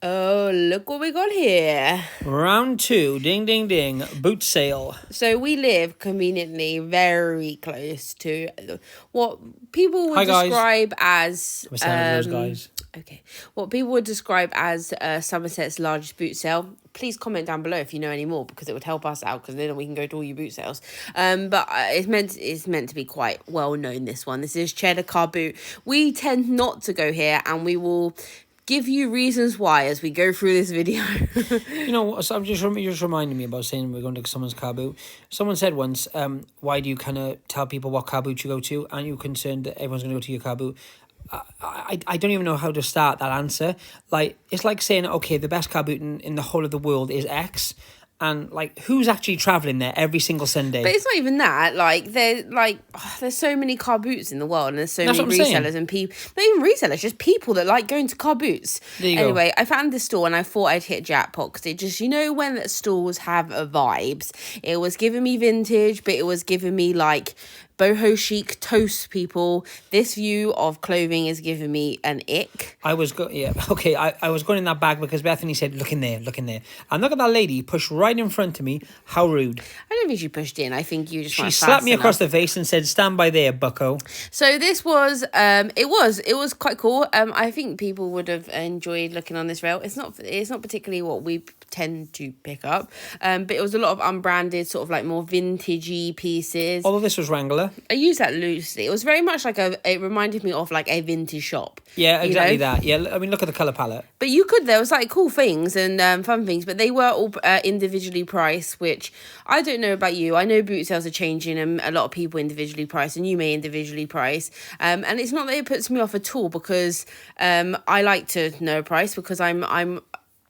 Oh, look what we got here. Round 2, ding, ding, ding, boot sale. So we live conveniently very close to what people would describe as... Those guys. Okay. What people would describe as Somerset's largest boot sale. Please comment down below if you know any more, because it would help us out, because then we can go to all your boot sales. But it's meant to be quite well known, this one. This is Cheddar car boot. We tend not to go here, and we will give you reasons why as we go through this video. You know, so I'm just reminding me about saying we're going to someone's car boot. Someone said once, why do you kind of tell people what car boot you go to? Aren't you concerned that everyone's going to go to your car boot? I don't even know how to start that answer. Like, it's like saying, okay, the best car boot in the whole of the world is X. And, like, who's actually travelling there every single Sunday? But it's not even that. There's so many car boots in the world, and there's so many resellers and people. Not even resellers, just people that like going to car boots. Anyway, I found this store, and I thought I'd hit jackpot, because it just, you know, when the stores have vibes. It was giving me vintage, but it was giving me, like, boho chic toast people. This view of clothing is giving me an ick. I was going in that bag because Bethany said, look in there. And look at that lady pushed right in front of me. How rude. I don't think she pushed in. I think you just She slapped me across the face and said, stand by there, bucko. So this was, it was quite cool. I think people would have enjoyed looking on this rail. It's not particularly what we tend to pick up. But it was a lot of unbranded, sort of like more vintagey pieces. Although this was Wrangler. I use that loosely. It was very much like it reminded me of like a vintage shop. Yeah, exactly that. Yeah, I mean, look at the colour palette. But there was like cool things and fun things, but they were all individually priced, which I don't know about you. I know boot sales are changing and a lot of people individually price, and you may individually price. And it's not that it puts me off at all, because I like to know a price, because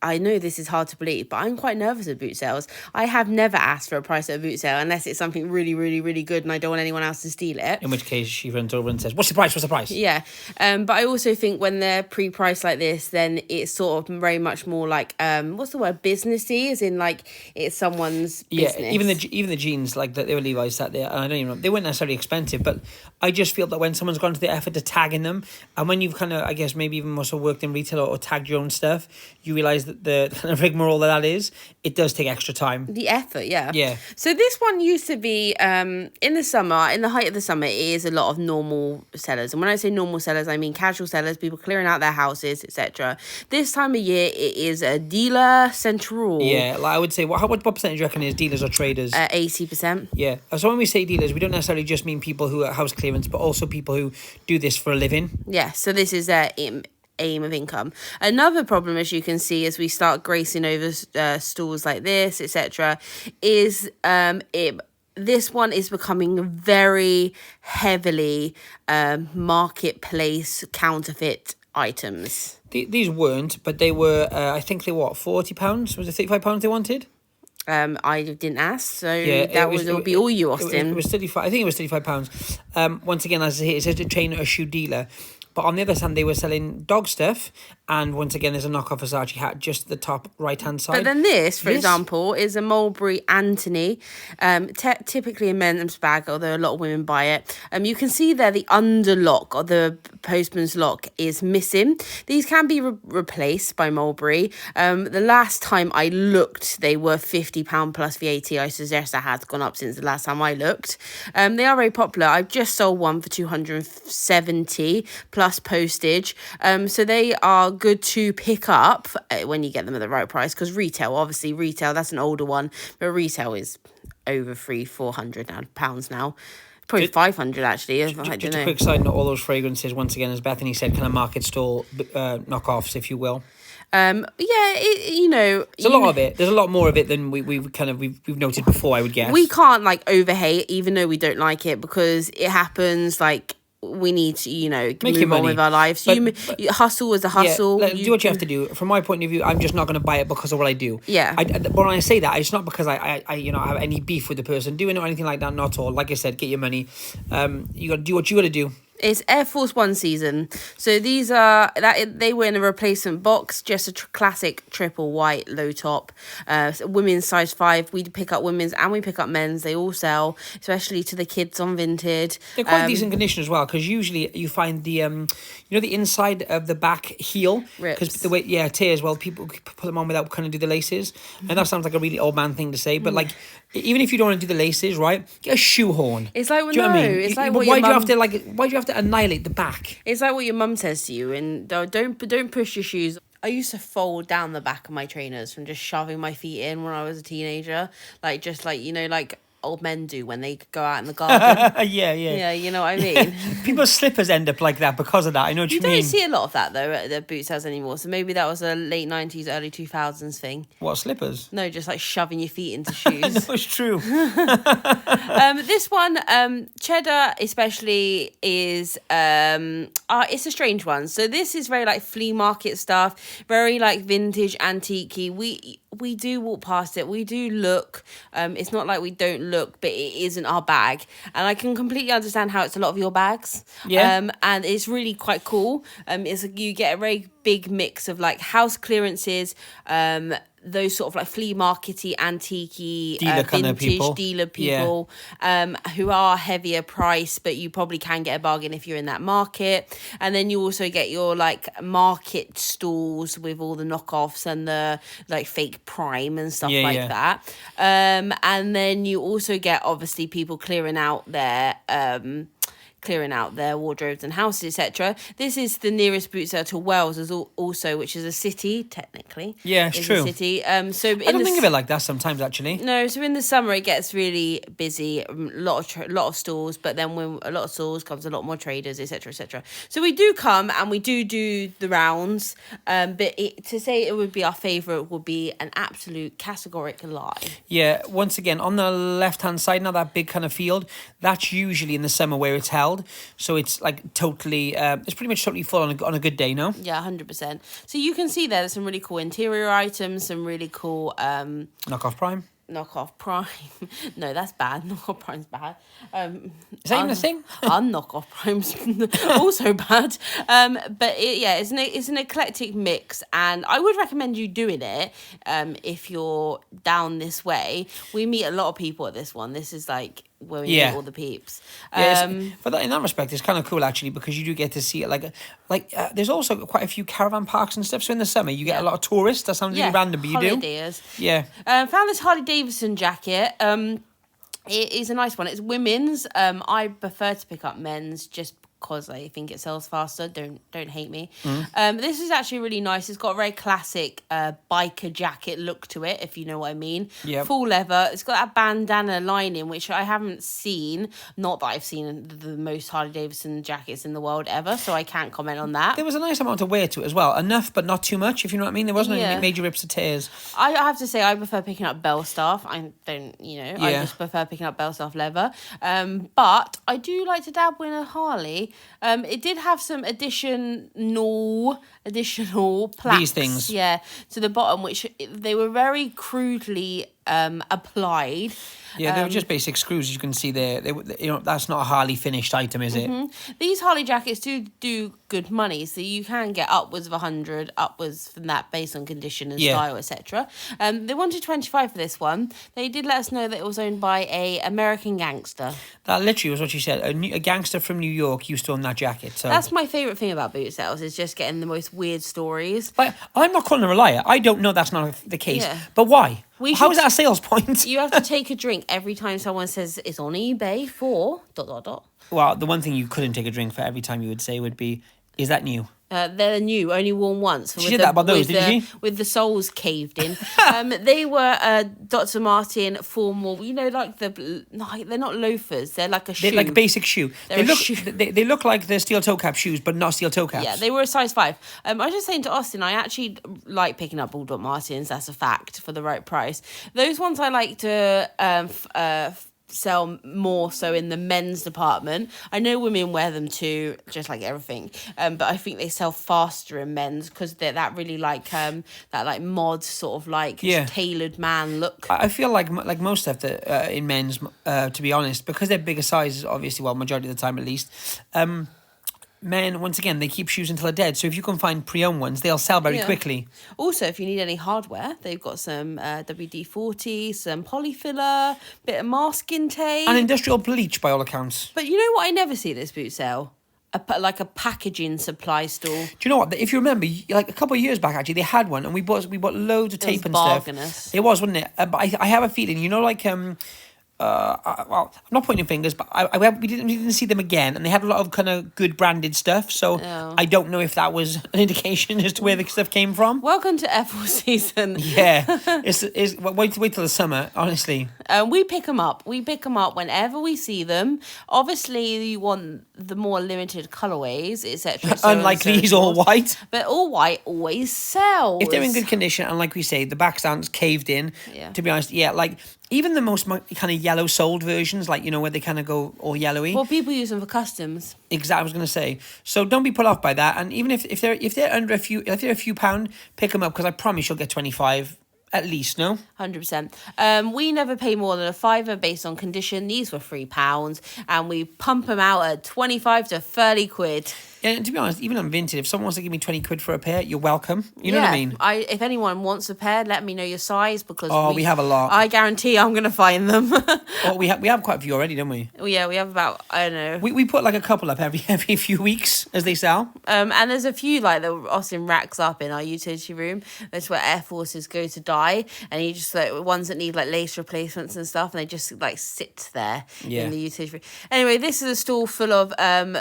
I know this is hard to believe, but I'm quite nervous at boot sales. I have never asked for a price at a boot sale unless it's something really, really, really good and I don't want anyone else to steal it. In which case she runs over and says, what's the price? Yeah. But I also think when they're pre-priced like this, then it's sort of very much more like, what's the word, businessy, as in like it's someone's business. Yeah, even the jeans, like they were Levi's sat there, and I don't even know, they weren't necessarily expensive, but I just feel that when someone's gone to the effort to tag in them, and when you've kind of, I guess, maybe even also worked in retail or tagged your own stuff, you realise that the kind of rigmarole that is, it does take extra time. The effort, yeah. Yeah. So this one used to be, in the height of the summer, it is a lot of normal sellers. And when I say normal sellers, I mean casual sellers, people clearing out their houses, etc. This time of year, it is a dealer central. Yeah, like I would say, what percentage do you reckon is dealers or traders? 80%. Yeah. So when we say dealers, we don't necessarily just mean people who are house clearance, but also people who do this for a living. Yeah, so this is aim of income. Another problem, as you can see, as we start gracing over stores like this, etc., is this one is becoming very heavily marketplace counterfeit items. These weren't, but they were, I think they were, £40? Was it £35 they wanted? I didn't ask, so yeah, it'll be all you, Austin. It was 35. I think it was £35. Once again, as I say, it says a trainer or shoe dealer. But on the other hand, they were selling dog stuff. And once again, there's a knockoff Versace hat just at the top right-hand side. But then this, for example, is a Mulberry Anthony. Typically a men's bag, although a lot of women buy it. You can see there the underlock, or the postman's lock, is missing. These can be replaced by Mulberry. The last time I looked, they were £50 plus VAT. I suggest that has gone up since the last time I looked. They are very popular. I've just sold one for £270 plus postage. So they are good to pick up when you get them at the right price, because retail, that's an older one, but retail is over £400 now. Probably 500 actually. Just a quick side note, all those fragrances, once again, as Bethany said, kind of market stall knockoffs, if you will. There's a lot of it. There's a lot more of it than we've noted before, I would guess. We can't overhate, even though we don't like it, because it happens. We need to, move on with our lives. Hustle is a hustle. Yeah, do what you have to do. From my point of view, I'm just not going to buy it because of what I do. Yeah. But when I say that, it's not because I have any beef with the person doing it or anything like that. Not at all. Like I said, get your money. You got to do what you got to do. It's Air Force One season. So these are they were in a replacement box, just a classic triple white low top. Women's size 5. We pick up women's and we pick up men's. They all sell, especially to the kids on Vinted. They're quite decent condition as well, because usually you find the the inside of the back heel, because the way tears. Well, people put them on without kind of do the laces, and that sounds like a really old man thing to say, but like, even if you don't want to do the laces, right, get a shoehorn. It's like, do you know what I mean? It's like why do you have to annihilate the back? It's like what your mum says to you, and don't push your shoes. I used to fold down the back of my trainers from just shoving my feet in when I was a teenager, like just like like old men do when they go out in the garden. Yeah, you know what I mean. People's slippers end up like that because of that. I know what you mean. You don't see a lot of that though at the boot sales anymore, so maybe that was a late 90s early 2000s thing. What, slippers? No, just like shoving your feet into shoes. No, it's true. This one, Cheddar especially, is it's a strange one. So this is very like flea market stuff, very like vintage antique-y. We do walk past it. We do look. It's not like we don't look, but it isn't our bag. And I can completely understand how it's a lot of your bags. Yeah. And it's really quite cool. You get a very big mix of like house clearances, those sort of like flea markety, antique-y, dealer kind of people. Dealer people, who are heavier price, but you probably can get a bargain if you're in that market. And then you also get your like market stalls with all the knockoffs and the like fake prime and stuff that. And then you also get obviously people clearing out their wardrobes and houses, etc. This is the nearest boot sale to Wales, also, which is a city technically. Yeah, it's true. A city. I don't think of it like that sometimes, actually. No, so in the summer it gets really busy, a lot of stores, but then when a lot of stores comes a lot more traders, etc., etc. So we do come and we do the rounds, but to say it would be our favourite would be an absolute categoric lie. Yeah, once again, on the left-hand side, now that big kind of field, that's usually in the summer where it's held. So it's like totally, it's pretty much totally full on a good day, no? Yeah, 100%. So you can see there's some really cool interior items, some really cool... knockoff prime? Knockoff prime. No, that's bad. Knockoff prime's bad. Is that even a thing? Knockoff prime's also bad. But it's an eclectic mix, and I would recommend you doing it if you're down this way. We meet a lot of people at this one. This is like where we meet all the peeps. But in that respect, it's kind of cool actually, because you do get to see it. There's also quite a few caravan parks and stuff. So in the summer, you get a lot of tourists. That sounds really random, but you holidays. Do. Yeah. Found this Harley Davidson jacket. It is a nice one. It's women's. I prefer to pick up men's just because I think it sells faster. Don't hate me. This is actually really nice. It's got a very classic biker jacket look to it, if you know what I mean. Yep. Full leather. It's got that bandana lining, which I haven't seen. Not that I've seen the most Harley Davidson jackets in the world ever, so I can't comment on that. There was a nice amount of wear to it as well. Enough, but not too much, if you know what I mean. There wasn't any major rips or tears. I have to say, I prefer picking up Belstaff. I just prefer picking up Belstaff leather. But I do like to dabble in a Harley. It did have some additional plaques. These things. Yeah, to the bottom, which they were very crudely applied. Yeah, they were just basic screws, as you can see there. That's not a Harley finished item, is it? These Harley jackets do good money, so you can get upwards of 100, upwards from that based on condition and style, etc. They wanted 25 for this one. They did let us know that it was owned by a American gangster. That literally was what she said. A gangster from New York used to own that jacket. So that's my favourite thing about boot sales, is just getting the most weird stories. But I'm not calling her a liar. I don't know that's not the case. Yeah. But why? How is that a sales point? You have to take a drink every time someone says it's on eBay for ... Well, the one thing you couldn't take a drink for every time you would say would be, is that new? They're new, only worn once. She did that about those, didn't she? With the soles caved in. They were Dr. Martin formal, like they're not loafers. They're like a shoe. They're like a basic shoe. They look like the steel toe cap shoes, but not steel toe caps. Yeah, they were a size 5. I was just saying to Austin, I actually like picking up all Dr. Martens. That's a fact, for the right price. Those ones I like to sell more so in the men's department. I know women wear them too, just like everything, but I think they sell faster in men's because they're that really like that like mod sort of like tailored man look. I feel like most stuff that in men's, to be honest, because they're bigger sizes, obviously, well, majority of the time at least, men, once again, they keep shoes until they're dead. So if you can find pre-owned ones, they'll sell very quickly. Also, if you need any hardware, they've got some WD-40, some polyfiller, bit of masking tape. And industrial bleach, by all accounts. But you know what I never see at this boot sale? Like a packaging supply store. Do you know what? If you remember, like a couple of years back, actually, they had one, and we bought loads of tape and stuff. It was, wasn't it? But I have a feeling, you know, like well, I'm not pointing fingers, but we didn't see them again, and they had a lot of kind of good branded stuff. So I don't know if that was an indication as to where the stuff came from. Welcome to F4 season. Yeah, wait till the summer. Honestly, we pick them up. We pick them up whenever we see them. Obviously, you want the more limited colorways, etc. Unlike these all white, but all white always sells if they're in good condition. And like we say, the back stand's caved in. Yeah. To be honest, yeah, like. Even the most kind of yellow soled versions, like, you know, where they kind of go all yellowy. Well, people use them for customs. Exactly, I was going to say. So don't be put off by that. And even if they're under if they're a few pound, pick them up, because I promise you'll get 25 at least. No, 100%. We never pay more than a £5 based on condition. These were £3, and we pump them out at 25 to 30 quid. Yeah, and to be honest, even on Vinted, if someone wants to give me 20 quid for a pair, you're welcome. You know what I mean? If anyone wants a pair, let me know your size, because we have a lot. I guarantee I'm going to find them. Well, we have quite a few already, don't we? Well, yeah, we have about, I don't know. We put like a couple up every few weeks as they sell. And there's a few like that Austin racks up in our utility room. That's where Air Forces go to die, and you just like ones that need like lace replacements and stuff, and they just like sit there in the utility room. Anyway, this is a store full of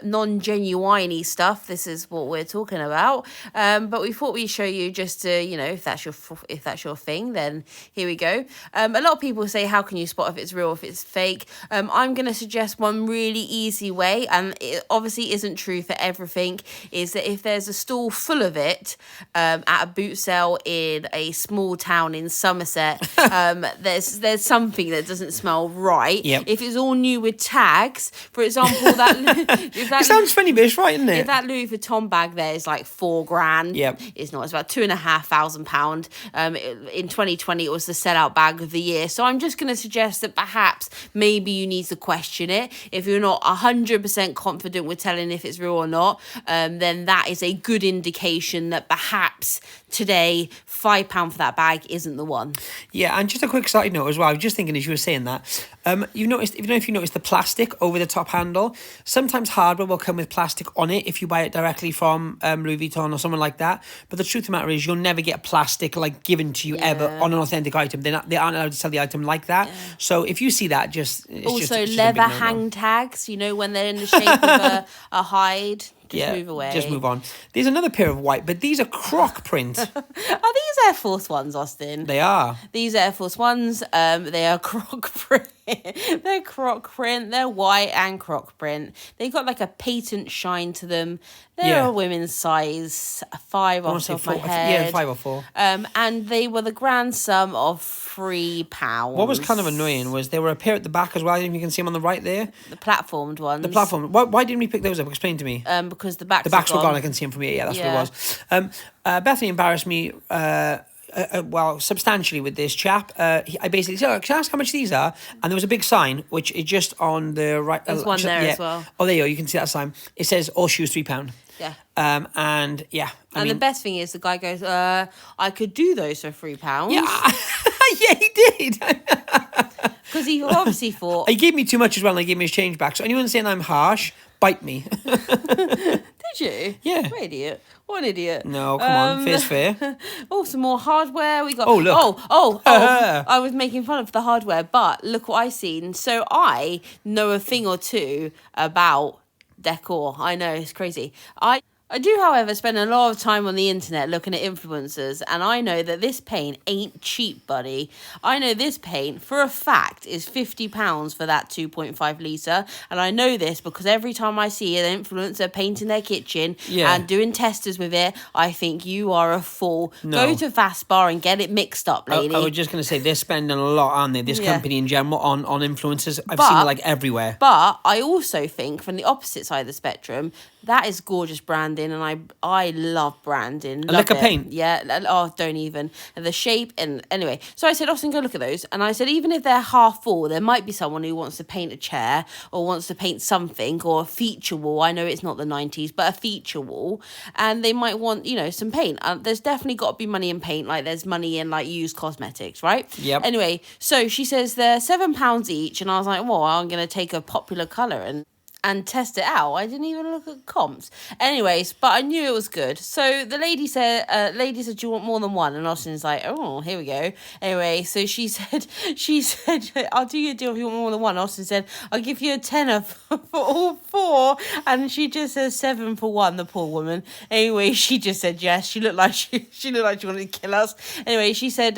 non-genuine stuff. This is what we're talking about. But we thought we'd show you just to, you know, if that's your thing, then here we go. A lot of people say, how can you spot if it's real, if it's fake? I'm going to suggest one really easy way, and it obviously isn't true for everything, is that if there's a stall full of it at a boot sale in a small town in Somerset, there's something that doesn't smell right. Yep. If it's all new with tags, for example, that it sounds funny, but it's right, isn't it? If that Louis Vuitton bag there is like £4,000, yep. It's not. It's about £2,500. In 2020, it was the sellout bag of the year. So I'm just going to suggest that perhaps maybe you need to question it. If you're not 100% confident with telling if it's real or not, then that is a good indication that perhaps today £5 for that bag isn't the one. Yeah, and just a quick side note as well. I was just thinking as you were saying that, if you noticed the plastic over the top handle, sometimes hardware will come with plastic on it if you buy it directly from Louis Vuitton or someone like that. But the truth of the matter is, you'll never get plastic like given to you ever on an authentic item. They aren't allowed to sell the item like that. Yeah. So if you see that, it's leather hang tags. You know, when they're in the shape of a hide. Move away. Just move on. There's another pair of white, but these are croc print. Are these Air Force Ones, Austin? They are. These Air Force Ones, they are croc print. They're croc print. They're white and croc print. They got like a patent shine to them. They're a women's size 5 off the top of my head. Yeah, 5 or 4. And they were the grand sum of £3. What was kind of annoying was there were a pair at the back as well. I don't know if you can see them on the right there. The platformed ones. The platform. Why didn't we pick those up? Explain to me. Because the backs were gone. I can see them from here. Yeah, that's what it was. Bethany embarrassed me substantially with this chap. I basically said, can I ask how much these are? And there was a big sign, which is just on the right. There's one there as well. Oh, there you go. You can see that sign. It says all shoes £3. Yeah. And the best thing is the guy goes, I could do those for £3. Yeah. Yeah, he did. Because he obviously thought... He gave me too much as well, and he gave me his change back. So anyone saying I'm harsh, bite me. Did you? Yeah. What an idiot. What an idiot. No, come on. Fair's fair. Some more hardware. We got... Oh, look. I was making fun of the hardware, but look what I seen. So I know a thing or two about decor. I know, it's crazy. I do, however, spend a lot of time on the internet looking at influencers, and I know that this paint ain't cheap, buddy. I know this paint, for a fact, is £50 for that 2.5 litre, and I know this because every time I see an influencer painting their kitchen and doing testers with it, I think you are a fool. No. Go to Fastbar and get it mixed up, lady. I was just going to say, they're spending a lot, aren't they, this company in general, on influencers. I've seen it, like, everywhere. But I also think, from the opposite side of the spectrum, that is gorgeous branding. branding, and I love branding. A lick of paint? Yeah. Oh, don't even. And the shape, and anyway. So I said, Austin, go look at those. And I said, even if they're half full, there might be someone who wants to paint a chair or wants to paint something, or a feature wall. I know it's not the 90s, but a feature wall. And they might want, some paint. There's definitely got to be money in paint. Like, there's money in, like, used cosmetics, right? Yep. Anyway, so she says they're £7 each. And I was like, well, I'm going to take a popular colour and test it out. I didn't even look at comps. Anyways, but I knew it was good. So the lady said, do you want more than one? And Austin's like, oh, here we go. Anyway, so she said, I'll do you a deal if you want more than one. Austin said, I'll give you a tenner for all four. And she just says 7 for one, the poor woman. Anyway, she just said yes. She looked like she wanted to kill us. Anyway, she said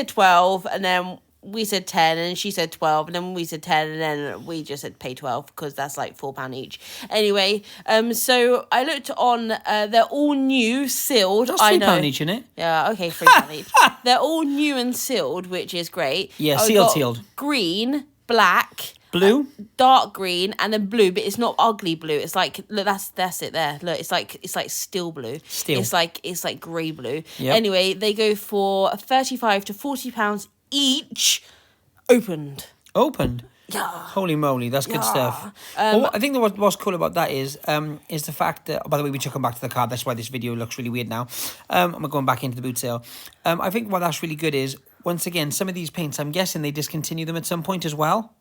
12, and then we said 10, and she said 12, and then we said 10, and then we just said pay 12 because that's like £4 each. Anyway, so I looked on, they're all new, sealed. That's £3 each, isn't it? Yeah, okay, £3 each. They're all new and sealed, which is great. Yeah, sealed. Green, black, blue, dark green, and then blue, but it's not ugly blue. It's like, look, that's it there. Look, it's like steel blue. Steel. It's like grey blue. Yep. Anyway, they go for £35 to £40 each. Opened. Yeah. Holy moly, that's good stuff. Well, I think what's cool about that is the fact that, by the way, we took them back to the car. That's why this video looks really weird now. I'm going back into the boot sale. I think what that's really good is, once again, some of these paints, I'm guessing they discontinue them at some point as well.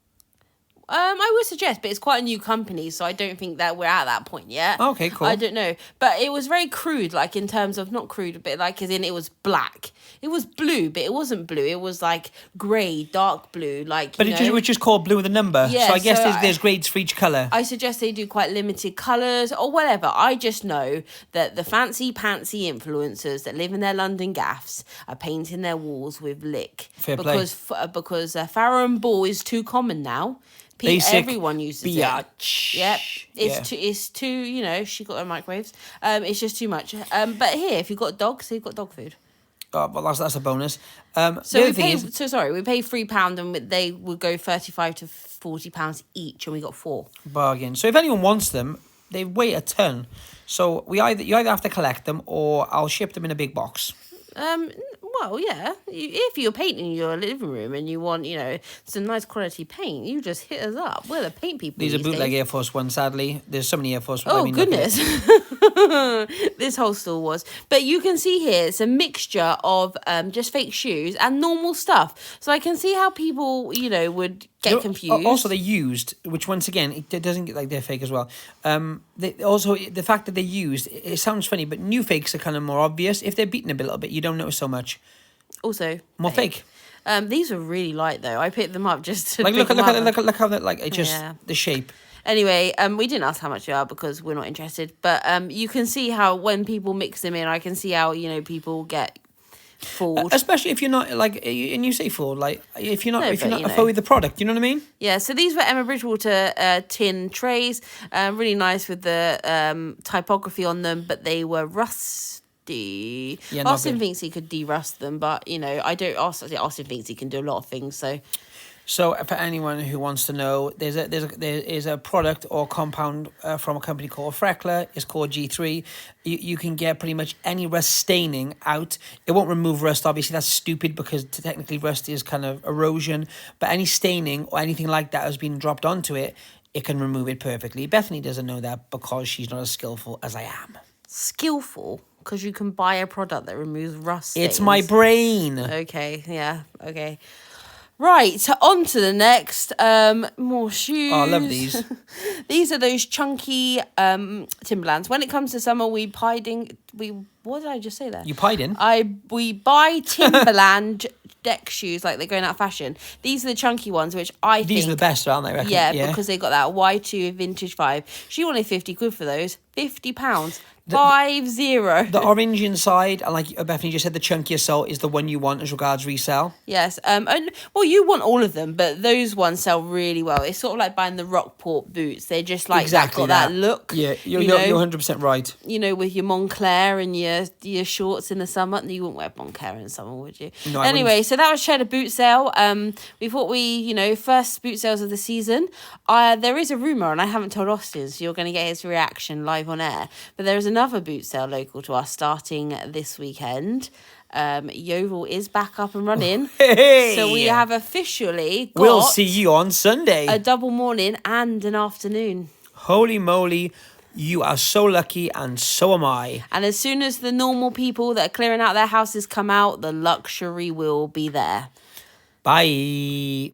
I would suggest, but it's quite a new company, so I don't think that we're at that point yet. Okay, cool. I don't know. But it was very crude, like in terms of, not crude, but like as in it was black. It was blue, but it wasn't blue. It was like grey, dark blue, like, But it was just called blue with a number. Yeah, so I guess there's grades for each colour. I suggest they do quite limited colours or whatever. I just know that the fancy pantsy influencers that live in their London gaffs are painting their walls with lick. Fair play. Because Farrow and Ball is too common now. Everyone uses biatch. it. Yep. It's too, she got her microwaves. It's just too much. But here, if you've got dogs, you've got dog food. Oh, well, that's a bonus. So we pay £3 and they would go £35 to £40 each, and we got 4. Bargain. So if anyone wants them, they weigh a ton. So you either have to collect them, or I'll ship them in a big box. Well, yeah. If you're painting your living room and you want, some nice quality paint, you just hit us up. We're the paint people. These are bootleg Air Force One, sadly. There's so many Air Force One. Oh, goodness. This whole store was. But you can see here, it's a mixture of just fake shoes and normal stuff. So I can see how people, would get confused. Also, they're used, which once again, it doesn't get like they're fake as well. Also, the fact that they're used, it sounds funny, but new fakes are kind of more obvious. If they're beaten a little bit, you don't notice so much. Also, more fake. These are really light though. I picked them up just to look how that the shape. Anyway, we didn't ask how much they are because we're not interested. But you can see how when people mix them in, I can see how people get fooled. Especially if you're not and you say fooled, if you're not a foe with the product, you know what I mean? Yeah. So these were Emma Bridgewater tin trays, really nice with the typography on them, but they were rusty. Yeah, Austin thinks he could de-rust them, but I don't. Austin thinks he can do a lot of things. So for anyone who wants to know, there is a product or compound from a company called Freckler. It's called G3. You can get pretty much any rust staining out. It won't remove rust, obviously. That's stupid because technically rust is kind of erosion. But any staining or anything like that has been dropped onto it, it can remove it perfectly. Bethany doesn't know that because she's not as skillful as I am. Skillful? Because you can buy a product that removes rust stains. It's my brain. Okay, yeah, okay. Right, so on to the next. More shoes. Oh, I love these. These are those chunky Timberlands. When it comes to summer, what did I just say there? You pied in? We buy Timberland deck shoes like they're going out of fashion. These are the chunky ones, which I think... These are the best, aren't they? I reckon? Yeah, because they got that Y2 Vintage 5. She wanted 50 quid for those. £50. 50. The orange inside, and like Bethany just said, the chunkier sole is the one you want as regards resale. Yes. And you want all of them, but those ones sell really well. It's sort of like buying the Rockport boots. They're just like exactly that look. Yeah, you're 100% right. With your Moncler and your shorts in the summer. You wouldn't wear Moncler in the summer, would you? No, anyway, so that was Cheddar boot sale. We thought first boot sales of the season. There is a rumour, and I haven't told Austin, so you're going to get his reaction live live on air. But there is another boot sale local to us starting this weekend. Yeovil is back up and running. Hey! So we have officially got We'll see you on Sunday. a double morning and an afternoon. Holy moly, you are so lucky, and so am I. And as soon as the normal people that are clearing out their houses come out, the luxury will be there. Bye.